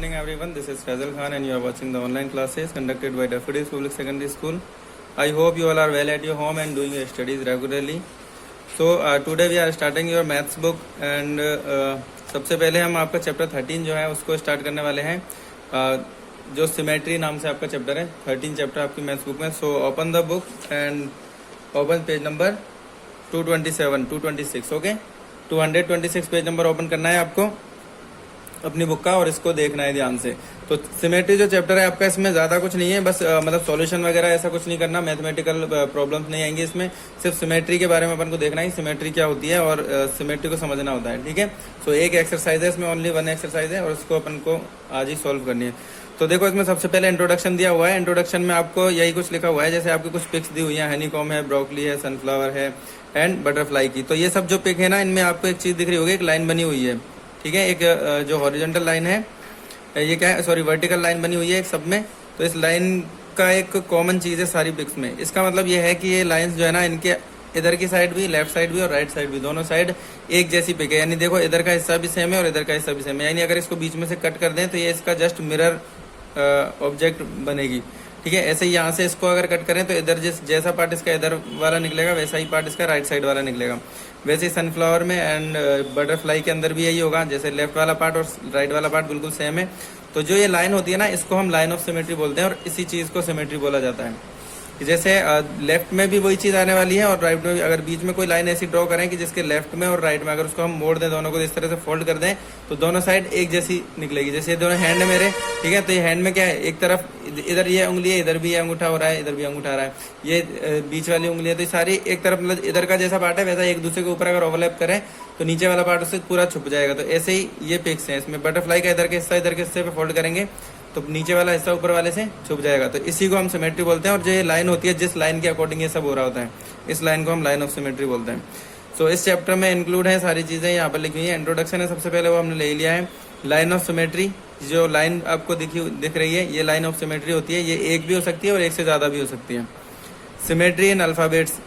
morning everyone, this is Fazal Khan and you are watching the online classes conducted by Daffodils Public Secondary School. I hope you all are well at your home and doing your studies regularly. So today we are starting your maths book and सबसे पहले हम आपका chapter 13 जो है उसको start करने वाले हैं, जो सिमेट्री नाम से आपका चैप्टर है। 13 चैप्टर आपकी मैथ्स बुक में। So open the book and open page number 226 okay. 226 page number open करना है आपको अपनी बुक का और इसको देखना है ध्यान से। तो सिमेट्री जो चैप्टर है आपका, इसमें ज्यादा कुछ नहीं है, बस मतलब सॉल्यूशन वगैरह ऐसा कुछ नहीं करना, मैथमेटिकल प्रॉब्लम्स नहीं आएंगे इसमें। सिर्फ सिमेट्री के बारे में अपन को देखना है, सिमेट्री क्या होती है और सिमेट्री को समझना होता है, ठीक है। सो एक एक्सरसाइज है, इसमें ओनली वन एक्सरसाइज है और उसको अपन को आज ही सॉल्व करनी है। तो देखो इसमें सबसे पहले इंट्रोडक्शन दिया हुआ है। इंट्रोडक्शन में आपको यही कुछ लिखा हुआ है, जैसे आपकी कुछ पिक्स दी हुई है, हनीकॉम है, ब्रोकली है, सनफ्लावर है एंड बटरफ्लाई की। तो ये सब जो पिक है ना, इनमें आपको एक चीज दिख रही होगी, एक लाइन बनी हुई है, ठीक है। एक जो हॉरिजॉन्टल लाइन है, ये क्या है, सॉरी वर्टिकल लाइन बनी हुई है एक सब में। तो इस लाइन का एक कॉमन चीज है सारी पिक्स में। इसका मतलब ये है कि ये लाइंस जो है ना, इनके इधर की साइड भी, लेफ्ट साइड भी और राइट साइड भी, दोनों साइड एक जैसी पिक है। यानी देखो इधर का हिस्सा भी सेम है और इधर का हिस्सा भी सेम है। यानी अगर इसको बीच में से कट कर दें तो ये इसका जस्ट मिरर ऑब्जेक्ट बनेगी, ठीक है। ऐसे ही यहाँ से इसको अगर कट करें तो इधर जैसा पार्ट इसका इधर वाला निकलेगा, वैसा ही पार्ट इसका राइट साइड वाला निकलेगा। वैसे ही सनफ्लावर में एंड बटरफ्लाई के अंदर भी यही होगा, जैसे लेफ्ट वाला पार्ट और राइट वाला पार्ट बिल्कुल सेम है। तो जो ये लाइन होती है ना, इसको हम लाइन ऑफ सिमेट्री बोलते हैं और इसी चीज को सिमेट्री बोला जाता है। जैसे लेफ्ट में भी वही चीज आने वाली है और राइट में भी। अगर बीच में कोई लाइन ऐसी ड्रॉ करें कि जिसके लेफ्ट में और राइट में अगर उसको हम मोड़ दें, दोनों को इस तरह से फोल्ड कर दें, तो दोनों साइड एक जैसी निकलेगी। जैसे दोनों हैंड है मेरे, ठीक है। तो ये हैंड में क्या है, एक तरफ इधर ये उंगली है, इधर भी ये अंगूठा हो रहा है, इधर भी अंगूठा आ रहा है, ये बीच वाली उंगली है। तो ये सारी एक तरफ, मतलब इधर का जैसा पार्ट है वैसा एक दूसरे के ऊपर अगर ओवरलैप करें तो नीचे वाला पार्ट उससे पूरा छुप जाएगा। तो ऐसे ही ये पिक्स हैं। इसमें बटरफ्लाई का इधर के हिस्सा इधर के हिस्से पे फोल्ड करेंगे तो नीचे वाला हिस्सा ऊपर वाले से छुप जाएगा। तो इसी को हम सिमेट्री बोलते हैं। और जो ये लाइन होती है, जिस लाइन के अकॉर्डिंग ये सब हो रहा होता है, इस लाइन को हम लाइन ऑफ सिमेट्री बोलते हैं। सो इस चैप्टर में इंक्लूड है सारी चीजें यहाँ पर लिखी हुई है। इंट्रोडक्शन है सबसे पहले, वो हमने ले लिया है। लाइन ऑफ सिमेट्री, जो लाइन आपको दिख रही है, ये लाइन ऑफ सिमेट्री होती है। ये एक भी हो सकती है और एक से ज्यादा भी हो सकती है। सिमेट्री इन अल्फाबेट्स,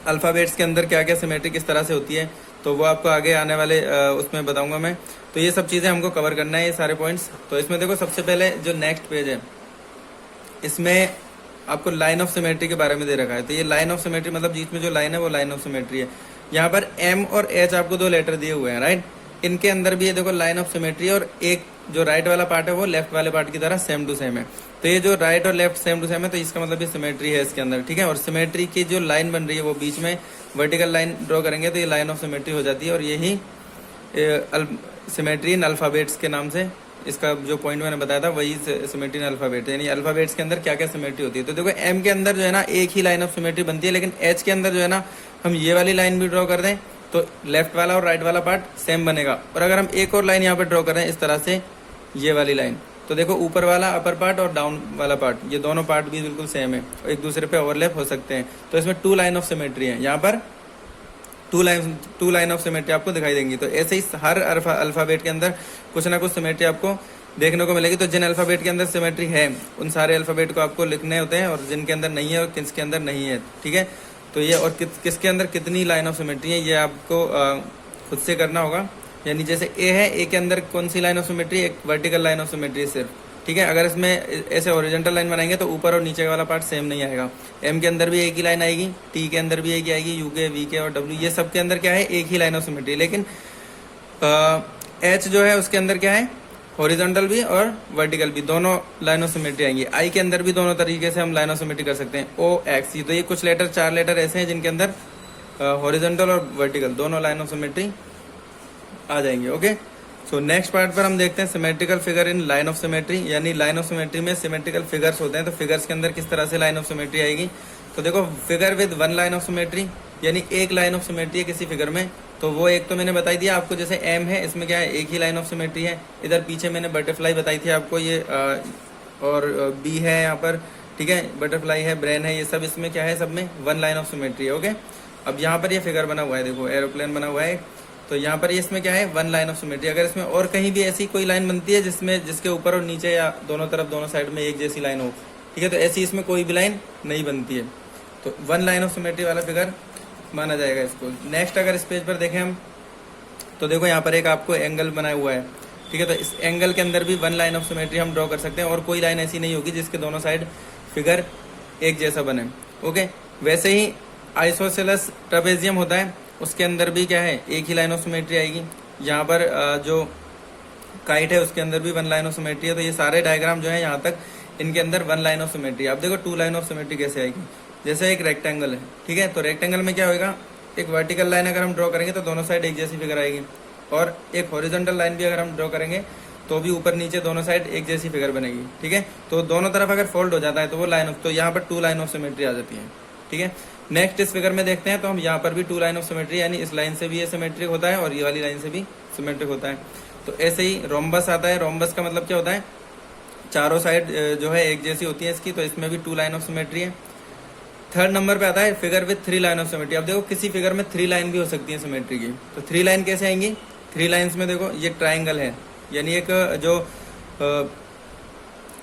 अल्फाबेट्स के अंदर क्या क्या सिमेट्री किस तरह से होती है, तो वो आपको आगे आने वाले उसमें बताऊंगा मैं। तो ये सब चीजें हमको कवर करना है, ये सारे पॉइंट्स। तो इसमें देखो सबसे पहले जो नेक्स्ट पेज है, इसमें आपको लाइन ऑफ सिमेट्री के बारे में दे रखा है। तो ये लाइन ऑफ सिमेट्री मतलब बीच में जो लाइन है वो लाइन ऑफ सिमेट्री है। यहाँ पर एम और एच आपको दो लेटर दिए हुए हैं, राइट। इनके अंदर भी ये देखो लाइन ऑफ सिमेट्री, और एक जो राइट वाला पार्ट है वो लेफ्ट वाले पार्ट की तरह सेम टू सेम है। तो ये जो राइट और लेफ्ट सेम टू सेम है, तो इसका मतलब ये सिमेट्री है इसके अंदर, ठीक है। और सिमेट्री की जो लाइन बन रही है वो बीच में वर्टिकल लाइन ड्रॉ करेंगे तो ये लाइन ऑफ सिमेट्री हो जाती है। और यही सिमेट्री इन अल्फाबेट्स के नाम से, इसका जो पॉइंट मैंने बताया था वही सिमेट्री इन अल्फाबेट, यानी अल्फाबेट्स के अंदर क्या क्या सिमेट्री होती है। तो देखो एम के अंदर जो है ना एक ही लाइन ऑफ सिमेट्री बनती है, लेकिन एच के अंदर जो है ना हम ये वाली लाइन भी ड्रॉ कर दें तो लेफ्ट वाला और राइट वाला पार्ट सेम बनेगा। और अगर हम एक और लाइन यहाँ पर ड्रॉ करें इस तरह से, ये वाली लाइन, तो देखो ऊपर वाला अपर पार्ट और डाउन वाला पार्ट, ये दोनों पार्ट भी बिल्कुल सेम है, एक दूसरे पे ओवरलैप हो सकते हैं। तो इसमें टू लाइन ऑफ सिमेट्री है, यहाँ पर टू लाइन ऑफ सिमेट्री आपको दिखाई देंगी। तो ऐसे ही हर अल्फाबेट के अंदर कुछ ना कुछ सिमेट्री आपको देखने को मिलेगी। तो जिन अल्फाबेट के अंदर सिमेट्री है उन सारे अल्फाबेट को आपको लिखने होते हैं, और जिनके अंदर नहीं है और किसके अंदर नहीं है, ठीक है। तो ये और किसके अंदर कितनी लाइन ऑफ सिमेट्री है, ये आपको खुद से करना होगा। यानी जैसे ए है, ए के अंदर कौन सी लाइन ऑफ सिमेट्री, एक वर्टिकल लाइन ऑफ सिमेट्री सिर्फ, ठीक है। अगर इसमें ऐसे हॉरिजॉन्टल लाइन बनाएंगे तो ऊपर और नीचे वाला पार्ट सेम नहीं आएगा। एम के अंदर भी एक ही लाइन आएगी, टी के अंदर भी एक ही आएगी, यू के, वी के और डब्ल्यू, ये सब के अंदर क्या है, एक ही लाइन ऑफ सिमेट्री। लेकिन एच जो है उसके अंदर क्या है, हॉरिजॉन्टल भी और वर्टिकल भी, दोनों लाइन ऑफ सिमेट्री आएंगी। आई के अंदर भी दोनों तरीके से हम लाइन ऑफ सिमेट्री कर सकते हैं, ओ एक्स। तो ये कुछ लेटर, 4 लेटर ऐसे हैं जिनके अंदर हॉरिजॉन्टल और वर्टिकल दोनों लाइन ऑफ सिमेट्री आ जाएंगे, ओके। सो नेक्स्ट पार्ट पर हम देखते हैं symmetrical figure in line of symmetry. यानी लाइन ऑफ सिमेट्री में सिमेट्रिकल फिगर्स होते हैं, तो फिगर्स के अंदर किस तरह से लाइन ऑफ सिमेट्री आएगी। तो देखो figure with one line of symmetry, यानी एक लाइन ऑफ सिमेट्री है किसी फिगर में, तो वो एक तो मैंने बताई दिया आपको। जैसे एम है, इसमें क्या है, एक ही लाइन ऑफ सिमेट्री है। इधर पीछे मैंने बटरफ्लाई बताई थी आपको, ये और बी है यहाँ पर, ठीक है, बटरफ्लाई है, ब्रेन है, ये सब इसमें क्या है, सब में वन लाइन ऑफ सिमेट्री है, ओके। अब यहाँ पर ये फिगर बना हुआ है, देखो एरोप्लेन बना हुआ है, तो यहाँ पर इसमें क्या है, वन लाइन ऑफ सिमेट्री। अगर इसमें और कहीं भी ऐसी कोई लाइन बनती है जिसमें जिसके ऊपर और नीचे या दोनों तरफ दोनों साइड में एक जैसी लाइन हो, ठीक है, तो ऐसी इसमें कोई भी लाइन नहीं बनती है, तो वन लाइन ऑफ सिमेट्री वाला फिगर माना जाएगा इसको। नेक्स्ट अगर इस पेज पर देखें हम, तो देखो यहाँ पर एक आपको एंगल बना हुआ है, ठीक है। तो इस एंगल के अंदर भी वन लाइन ऑफ सिमेट्री हम ड्रॉ कर सकते हैं, और कोई लाइन ऐसी नहीं होगी जिसके दोनों साइड फिगर एक जैसा बने। ओके, वैसे ही आइसोसेलेस ट्रेपेजियम होता है, उसके अंदर भी क्या है, एक ही लाइन ऑफ सिमेट्री आएगी। यहाँ पर जो काइट है उसके अंदर भी वन लाइन ऑफ सिमेट्री है। तो ये सारे डायग्राम जो है यहाँ तक, इनके अंदर वन लाइन ऑफ सिमेट्री। अब देखो टू लाइन ऑफ सिमेट्री कैसे आएगी। जैसे एक रेक्टेंगल है, ठीक है, तो रेक्टेंगल में क्या होगा, एक वर्टिकल लाइन अगर हम ड्रॉ करेंगे तो दोनों साइड एक जैसी फिगर आएगी, और एक हॉरिजॉन्टल लाइन भी अगर हम ड्रॉ करेंगे तो भी ऊपर नीचे दोनों साइड एक जैसी फिगर बनेगी। ठीक है, तो दोनों तरफ अगर फोल्ड हो जाता है तो वो लाइन ऑफ, तो यहाँ पर टू लाइन ऑफ सिमेट्री आ जाती है। ठीक है, नेक्स्ट इस फिगर में देखते हैं, तो हम यहाँ पर भी टू लाइन ऑफ सिमेट्री, यानी इस लाइन से भी ये सिमेट्रिक होता है और ये वाली लाइन से भी सिमेट्रिक होता है। तो ऐसे ही रोम्बस आता है। रोम्बस का मतलब क्या होता है, चारों साइड जो है एक जैसी होती है इसकी, तो इसमें भी टू लाइन ऑफ सिमेट्री है। थर्ड नंबर पे आता है figure with three line of symmetry. अब देखो किसी फिगर में थ्री लाइन भी हो सकती है सिमेट्री की, तो थ्री लाइन कैसे आएंगी, थ्री लाइन्स में देखो ये ट्राइंगल है, यानी एक जो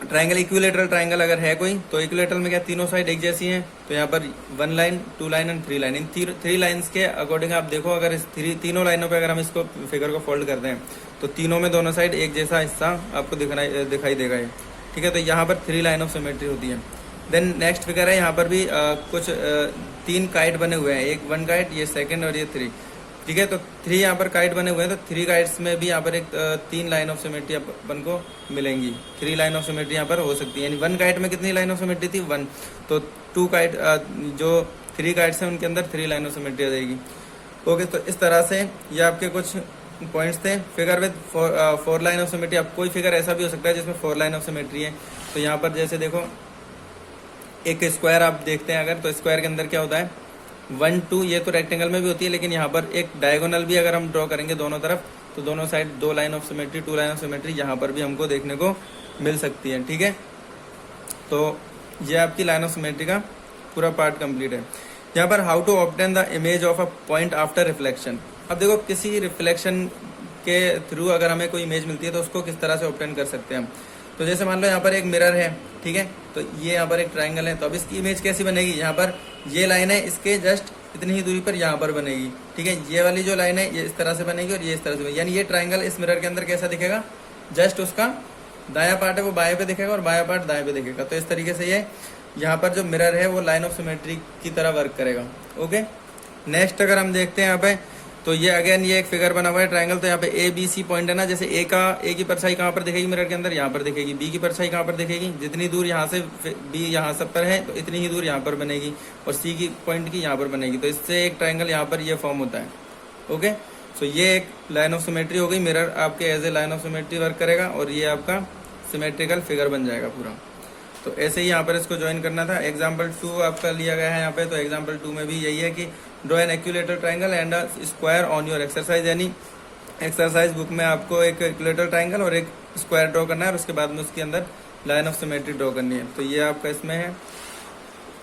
ट्राइंगल, इक्विलेटरल ट्राइंगल अगर है कोई, तो इक्विलेटरल में क्या तीनों साइड एक जैसी हैं, तो यहाँ पर one line, two line and three line. इन थ्री लाइन्स के अकॉर्डिंग आप देखो, अगर इस तीनों लाइनों पे अगर हम इसको फिगर को फोल्ड करते हैं तो तीनों में दोनों साइड एक जैसा हिस्सा आपको दिखाई देगा ये। ठीक है, तो यहाँ पर थ्री लाइन ऑफ सिमेट्री होती है। देन नेक्स्ट फिगर है, यहाँ पर भी कुछ तीन काइट बने हुए हैं, एक वन काइट, ये सेकंड और ये थ्री। ठीक है, तो थ्री यहाँ पर काइट बने हुए हैं, तो थ्री काइट्स में भी यहाँ पर एक तीन लाइन ऑफ सिमेट्री अपन को मिलेंगी। थ्री लाइन ऑफ सिमेट्री यहाँ पर हो सकती है, यानी वन काइट में कितनी लाइन ऑफ सिमेट्री थी, वन, तो टू काइट जो थ्री काइट्स हैं उनके अंदर थ्री लाइन ऑफ सिमेट्री आ जाएगी। ओके, तो इस तरह से ये आपके कुछ पॉइंट्स थे। Figure with four line of symmetry, अब कोई फिगर ऐसा भी हो सकता है जिसमें फोर लाइन ऑफ सिमेट्री है। तो यहाँ पर जैसे देखो एक स्क्वायर आप देखते हैं अगर, तो स्क्वायर के अंदर क्या होता है, वन टू, ये तो रेक्टेंगल में भी होती है, लेकिन यहाँ पर एक डायगोनल भी अगर हम ड्रॉ करेंगे दोनों तरफ, तो दोनों साइड दो line of symmetry, two line of symmetry यहाँ पर भी हमको देखने को मिल सकती है। ठीक है, तो ये आपकी लाइन ऑफ सिमेट्री का पूरा पार्ट कंप्लीट है। यहाँ पर how to obtain the image of a point after reflection. अब देखो किसी रिफ्लेक्शन के थ्रू अगर हमें कोई इमेज मिलती है तो उसको किस तरह से ऑब्टेन कर सकते हैं हम। तो जैसे मान लो यहाँ पर एक मिरर है, ठीक है, तो ये यहाँ पर एक ट्राइंगल है, तो अब इसकी इमेज कैसी बनेगी, यहाँ पर ये लाइन है, इसके जस्ट इतनी ही दूरी पर यहाँ पर बनेगी। ठीक है, ये वाली जो लाइन है ये इस तरह से बनेगी और ये इस तरह से बनेगी, यानी ये ट्राइंगल इस मिरर के अंदर कैसा दिखेगा, जस्ट उसका दाया पार्ट है वो बाएं पे दिखेगा और बाया पार्ट दाएं पे दिखेगा। तो इस तरीके से ये यहाँ पर जो मिरर है वो लाइन ऑफ सिमेट्री की तरह वर्क करेगा। ओके, नेक्स्ट अगर हम देखते हैं यहाँ पे, तो ये अगेन ये एक फिगर बना हुआ है ट्राइंगल, तो यहाँ पे ए बी सी पॉइंट है ना, जैसे ए की परछाई कहाँ पर दिखेगी मिरर के अंदर, यहाँ पर दिखेगी, बी की परछाई कहाँ पर दिखेगी, जितनी दूर यहाँ से बी यहाँ सब पर है तो इतनी ही दूर यहाँ पर बनेगी, और सी की पॉइंट की यहाँ पर बनेगी, तो इससे एक ट्राइंगल यहाँ पर ये फॉर्म होता है। ओके, सो ये एक लाइन ऑफ सिमेट्री हो गई, मिरर आपके as a line of symmetry work करेगा और ये आपका सिमेट्रिकल फिगर बन जाएगा पूरा। तो ऐसे ही यहाँ पर इसको ज्वाइन करना था। एग्जाम्पल 2 आपका लिया गया है यहाँ पे, तो एग्जाम्पल 2 में भी यही है कि draw an equilateral triangle and a square on your exercise, यानी एक्सरसाइज बुक में आपको एक इक्विलेटरल ट्राइंगल और एक स्क्वायर ड्रॉ करना है और उसके बाद में उसके अंदर लाइन ऑफ सिमेट्री ड्रॉ करनी है। तो ये आपका इसमें है।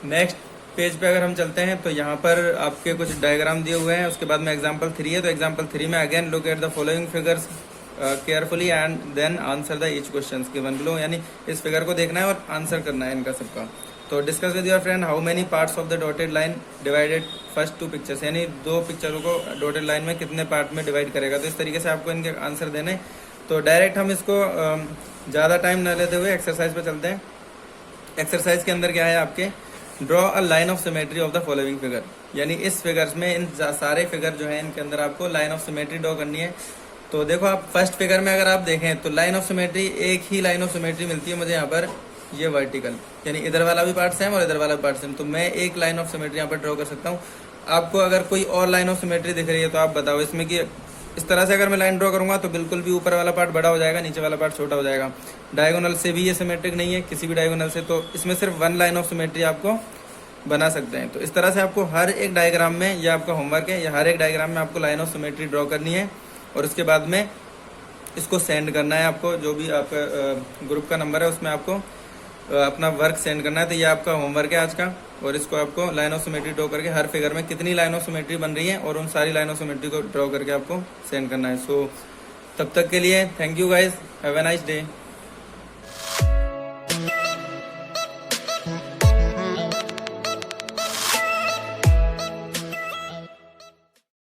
नेक्स्ट पेज पे अगर हम चलते हैं तो यहाँ पर आपके कुछ डायग्राम दिए हुए हैं, उसके बाद में एग्जाम्पल 3 है। तो एग्जाम्पल 3 में again look at the following figures carefully and then answer the each question given below, यानी इस फिगर को देखना है और आंसर करना है इनका सबका। तो discuss with your friend how many parts of the dotted line divided first two pictures, यानी दो पिक्चरों को डॉटेड लाइन में कितने पार्ट में डिवाइड करेगा। तो इस तरीके से आपको इनके आंसर देने। तो डायरेक्ट हम इसको ज़्यादा टाइम न लेते हुए एक्सरसाइज पे चलते हैं। एक्सरसाइज के अंदर क्या है आपके, draw a line of symmetry of the following figure, यानी इस फिगर्स में इन सारे फिगर जो है इनके अंदर आपको लाइन ऑफ सिमेट्री ड्रॉ करनी है। तो देखो आप फर्स्ट फिगर में अगर आप देखें तो लाइन ऑफ सिमेट्री, एक ही लाइन ऑफ सिमेट्री मिलती है मुझे यहाँ पर, ये वर्टिकल, यानी इधर वाला भी पार्ट सेम और इधर वाला भी पार्ट सेम। तो मैं एक लाइन ऑफ सिमेट्री यहाँ पर ड्रॉ कर सकता हूँ। आपको अगर कोई और लाइन ऑफ सिमेट्री दिख रही है तो आप बताओ इसमें कि इस तरह से अगर मैं लाइन ड्रॉ करूंगा तो बिल्कुल भी ऊपर वाला पार्ट बड़ा हो जाएगा, नीचे वाला पार्ट छोटा हो जाएगा। डायगोनल से भी ये सिमेट्रिक नहीं है किसी भी डायगोनल से, तो इसमें सिर्फ वन लाइन ऑफ सिमेट्री आपको बना सकते हैं। तो इस तरह से आपको हर एक डायग्राम में, ये आपका होमवर्क है, या हर एक डायग्राम में आपको लाइन ऑफ सिमेट्री ड्रॉ करनी है और उसके बाद में इसको सेंड करना है आपको, जो भी आपका ग्रुप का नंबर है उसमें आपको अपना वर्क सेंड करना है। तो ये आपका होमवर्क है आज का, और इसको आपको लाइन ऑफ सिमेट्री ड्रॉ करके हर फिगर में कितनी लाइन ऑफ सिमेट्री बन रही है और उन सारी लाइन ऑफ सिमेट्री को ड्रॉ करके आपको सेंड करना है। सो तब तक के लिए thank you guys, have a nice day.